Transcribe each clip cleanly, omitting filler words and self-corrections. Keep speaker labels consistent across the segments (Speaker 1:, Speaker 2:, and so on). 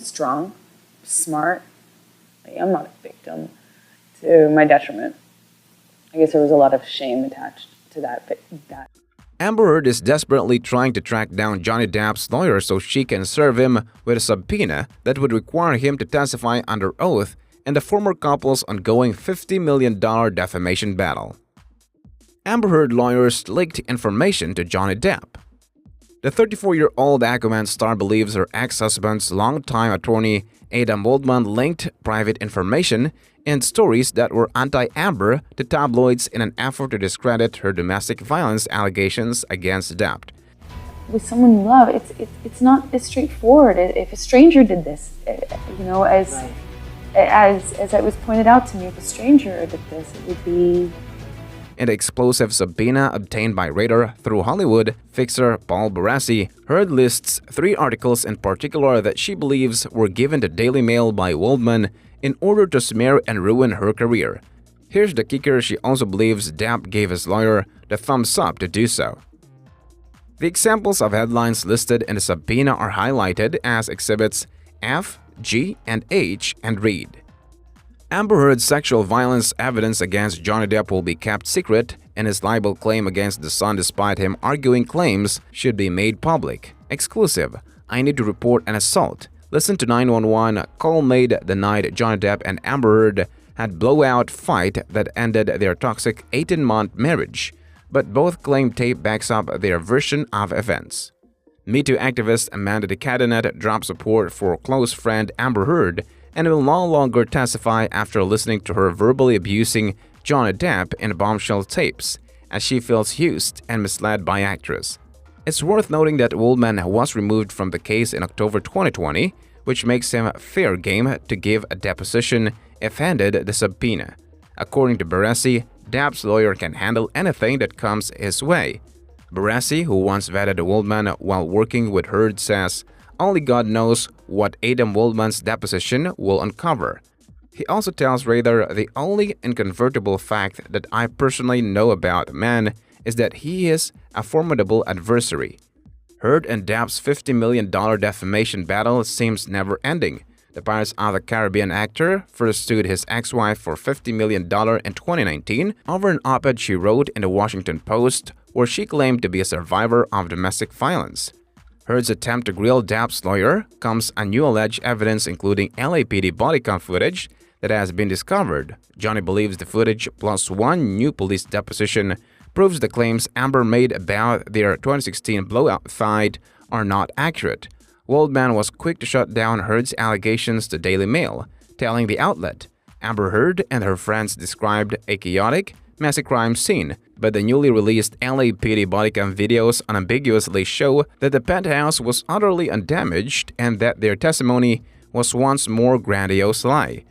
Speaker 1: strong, smart. I'm not a victim to my detriment. I guess there was a lot of shame attached to that.
Speaker 2: Amber Heard is desperately trying to track down Johnny Depp's lawyer so she can serve him with a subpoena that would require him to testify under oath in the former couple's ongoing $50 million defamation battle. Amber Heard lawyers leaked information to Johnny Depp. The 34-year-old Aquaman star believes her ex-husband's longtime attorney Adam Waldman linked private information and stories that were anti-Amber to tabloids in an effort to discredit her domestic violence allegations against Depp.
Speaker 1: With someone you love, it's not as straightforward. If a stranger did this, as it was pointed out to me, if a stranger did this, it would be...
Speaker 2: In the explosive subpoena obtained by Radar through Hollywood fixer Paul Barassi, Heard lists 3 articles in particular that she believes were given to Daily Mail by Waldman in order to smear and ruin her career. Here's the kicker: she also believes Depp gave his lawyer the thumbs up to do so. The examples of headlines listed in the subpoena are highlighted as exhibits F, G, and H and read: Amber Heard's sexual violence evidence against Johnny Depp will be kept secret, and his libel claim against the Sun despite him arguing claims should be made public. Exclusive: I need to report an assault. Listen to 911 call made the night Johnny Depp and Amber Heard had blowout fight that ended their toxic 18-month marriage, but both claim tape backs up their version of events. Me Too activist Amanda de Cadenet dropped support for close friend Amber Heard and will no longer testify after listening to her verbally abusing Johnny Depp in bombshell tapes, as she feels used and misled by actress. It's worth noting that Waldman was removed from the case in October 2020, which makes him fair game to give a deposition if handed the subpoena. According to Barassi, Depp's lawyer can handle anything that comes his way. Barassi, who once vetted Waldman while working with Heard, says only God knows what Adam Waldman's deposition will uncover. He also tells Radar, the only incontrovertible fact that I personally know about the man is that he is a formidable adversary. Heard and Depp's $50 million defamation battle seems never-ending. The Pirates of the Caribbean actor first sued his ex-wife for $50 million in 2019 over an op-ed she wrote in the Washington Post where she claimed to be a survivor of domestic violence. Heard's attempt to grill Depp's lawyer comes on new alleged evidence including LAPD body cam footage that has been discovered. Johnny believes the footage plus one new police deposition proves the claims Amber made about their 2016 blowout fight are not accurate. Waldman was quick to shut down Heard's allegations to Daily Mail, telling the outlet, Amber Heard and her friends described a chaotic, messy crime scene, but the newly released LAPD bodycam videos unambiguously show that the penthouse was utterly undamaged and that their testimony was once more grandiose lie.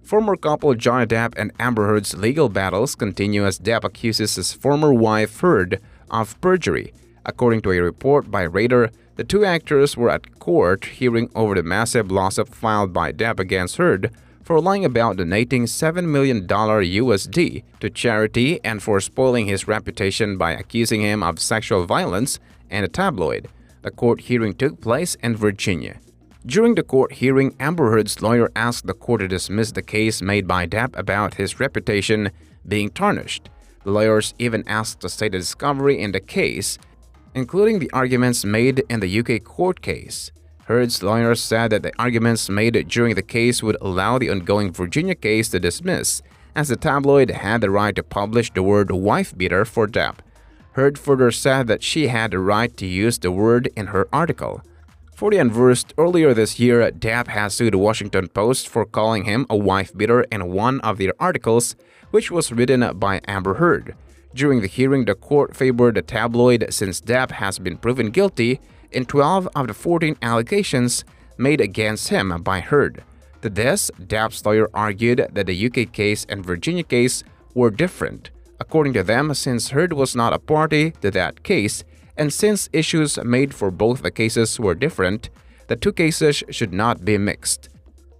Speaker 2: Former couple Johnny Depp and Amber Heard's legal battles continue as Depp accuses his former wife Heard of perjury. According to a report by Radar, the two actors were at court hearing over the massive lawsuit filed by Depp against Heard for lying about donating $7 million USD to charity and for spoiling his reputation by accusing him of sexual violence and a tabloid. The court hearing took place in Virginia. During the court hearing, Amber Heard's lawyer asked the court to dismiss the case made by Depp about his reputation being tarnished. The lawyers even asked to stay the discovery in the case, including the arguments made in the UK court case. Heard's lawyers said that the arguments made during the case would allow the ongoing Virginia case to dismiss, as the tabloid had the right to publish the word wife-beater for Depp. Heard further said that she had the right to use the word in her article. For the unversed, earlier this year, Depp has sued the Washington Post for calling him a wife-beater in one of their articles, which was written by Amber Heard. During the hearing, the court favored the tabloid since Depp has been proven guilty in 12 of the 14 allegations made against him by Heard. To this, Depp's lawyer argued that the UK case and Virginia case were different. According to them, since Heard was not a party to that case, and since issues made for both the cases were different, the two cases should not be mixed.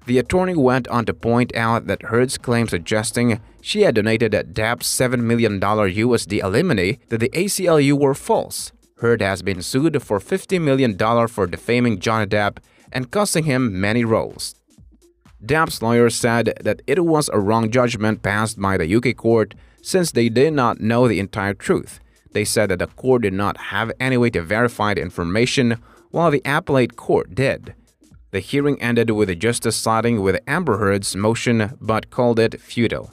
Speaker 2: The attorney went on to point out that Heard's claim suggesting she had donated Depp's $7 million USD alimony to the ACLU were false. Heard has been sued for $50 million for defaming Johnny Depp and costing him many roles. Depp's lawyer said that it was a wrong judgment passed by the UK court since they did not know the entire truth. They said that the court did not have any way to verify the information, while the appellate court did. The hearing ended with the justice siding with Amber Heard's motion but called it futile.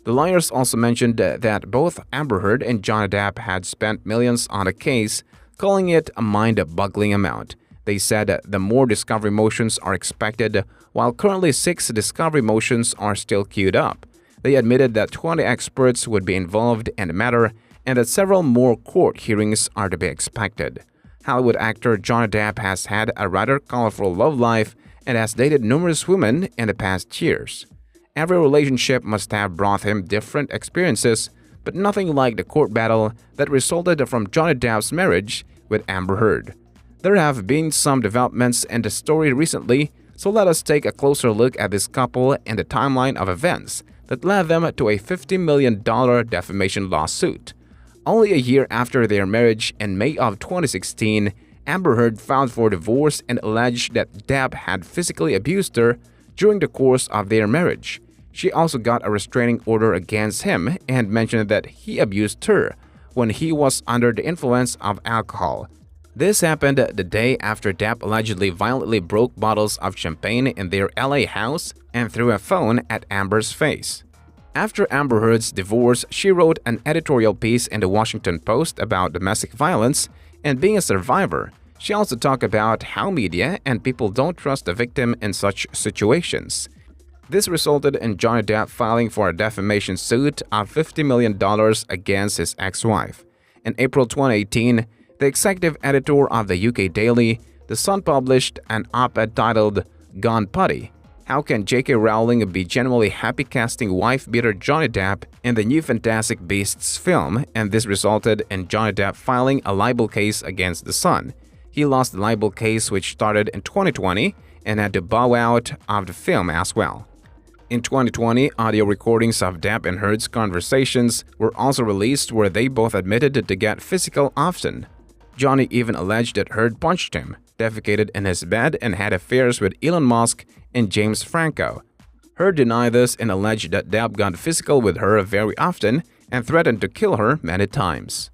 Speaker 2: The lawyers also mentioned that both Amber Heard and Johnny Depp had spent millions on the case, calling it a mind-boggling amount. They said the more discovery motions are expected, while currently 6 discovery motions are still queued up. They admitted that 20 experts would be involved in the matter and that several more court hearings are to be expected. Hollywood actor Johnny Depp has had a rather colorful love life and has dated numerous women in the past years. Every relationship must have brought him different experiences, but nothing like the court battle that resulted from Johnny Depp's marriage with Amber Heard. There have been some developments in the story recently, so let us take a closer look at this couple and the timeline of events that led them to a $50 million defamation lawsuit. Only a year after their marriage in May of 2016, Amber Heard filed for divorce and alleged that Depp had physically abused her during the course of their marriage. She also got a restraining order against him and mentioned that he abused her when he was under the influence of alcohol. This happened the day after Depp allegedly violently broke bottles of champagne in their LA house and threw a phone at Amber's face. After Amber Heard's divorce, she wrote an editorial piece in the Washington Post about domestic violence and being a survivor. She also talked about how media and people don't trust the victim in such situations. This resulted in Johnny Depp filing for a defamation suit of $50 million against his ex-wife. In April 2018, the executive editor of the UK daily, The Sun, published an op-ed titled "Gone Putty: How Can J.K. Rowling Be Genuinely Happy Casting Wife-Beater Johnny Depp in the New Fantastic Beasts film?" and this resulted in Johnny Depp filing a libel case against The Sun. He lost the libel case, which started in 2020, and had to bow out of the film as well. In 2020, audio recordings of Depp and Heard's conversations were also released where they both admitted to get physical often. Johnny even alleged that Heard punched him, defecated in his bed, and had affairs with Elon Musk and James Franco. Heard denied this and alleged that Depp got physical with her very often and threatened to kill her many times.